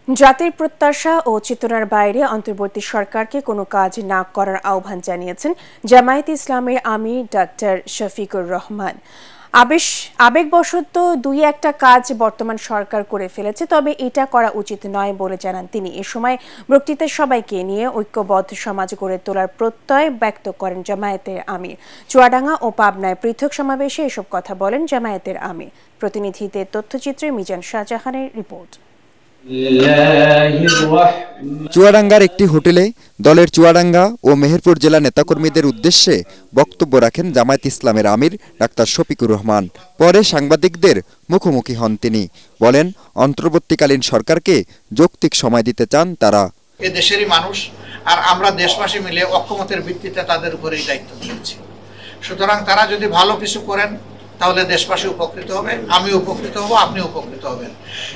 জাতির প্রত্যাশা ও চেতনার বাইরে অন্তর্বর্তী সরকারকে কোনো কাজ না করার আহ্বান জানিয়েছেন জামায়াতে ইসলামের আমির ডক্টর শফিকুর রহমান। আবেগবশত দুই একটা কাজ বর্তমান সরকার করে ফেলেছে, তবে এটা করা উচিত নয় বলে জানান তিনি। এ সময় বক্তৃতায় সবাইকে নিয়ে ঐক্যবদ্ধ সমাজ গড়ে তোলার প্রত্যয় ব্যক্ত করেন জামায়াতের আমির। চুয়াডাঙ্গা ও পাবনায় পৃথক সমাবেশে এসব কথা বলেন জামায়াতের আমির। প্রতিনিধিদের তথ্যচিত্রে মিজান শাহজাহানের রিপোর্ট। চুয়াডাঙ্গার একটি হোটেলে দলের চুয়াডাঙ্গা ও মেহেরপুর জেলা নেতাকর্মীদের উদ্দেশ্যে বক্তব্য রাখেন জামায়াত ইসলামের আমির ডাক্তার শফিকুর রহমান। পরে সাংবাদিকদের মুখোমুখি হন তিনি। বলেন, অন্তর্বর্তীকালীন সরকারকে যৌক্তিক সময় দিতে চান তারা। এ দেশেরই মানুষ, আর আমরা দেশবাসী মিলে অক্ষমতার ভিত্তিতে তাদের উপরেই দায়িত্ব দিয়েছি। সুতরাং তারা যদি ভালো কিছু করেন তাহলে দেশবাসী উপকৃত হবে, আমি উপকৃত হব, আপনি উপকৃত হবেন।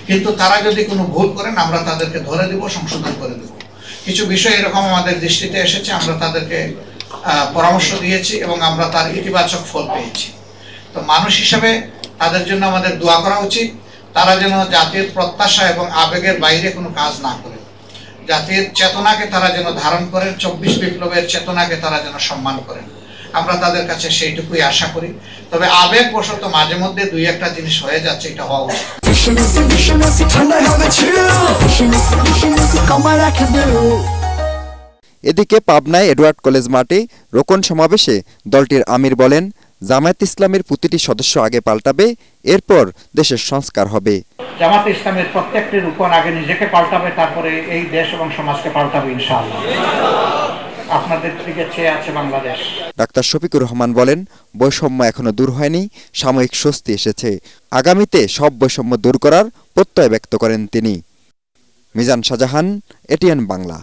কিন্তু তারা যদি কোনো ভুল করেন আমরা তাদেরকে ধরে দেব, সংশোধন করে দেব। কিছু বিষয় এরকম আমাদের দৃষ্টিতে এসেছে, আমরা তাদেরকে পরামর্শ দিয়েছি এবং আমরা তার ইতিবাচক ফল পেয়েছি। তো মানুষ হিসাবে তাদের জন্য আমাদের দোয়া করা উচিত। তারা যেন জাতির প্রত্যাশা এবং আবেগের বাইরে কোনো কাজ না করে, জাতির চেতনাকে তারা যেন ধারণ করেন, 24 বিপ্লবের চেতনাকে তারা যেন সম্মান করেন। আমরা তাদের কাছে সেইটুকুই আশা করি। তবে আবেগবশত মাঝে মধ্যে দুই একটা জিনিস হয়ে যাচ্ছে, এটা হওয়া উচিত। এদিকে পাবনায় এডওয়ার্ড কলেজ মাঠে রোকন সমাবেশে দলটির আমির বলেন, জামায়াত ইসলামের প্রতিটি সদস্য আগে পাল্টাবে, এরপর দেশের সংস্কার হবে। জামায়াত ইসলামের প্রত্যেকটি রোকন আগে নিজেকে পাল্টাবে, তারপরে এই দেশ এবং সমাজকে পাল্টাবে ইনশাআল্লাহ। আপনাদের দিকে চেয়ে আছে বাংলাদেশ। ডাক্তার শফিকুর রহমান বলেন, বৈষম্য এখনো দূর হয়নি, সাময়িক স্বস্তি এসেছে। আগামীতে সব বৈষম্য দূর করার প্রত্যয় ব্যক্ত করেন তিনি। মিজান শাহজাহান, এটিএন বাংলা।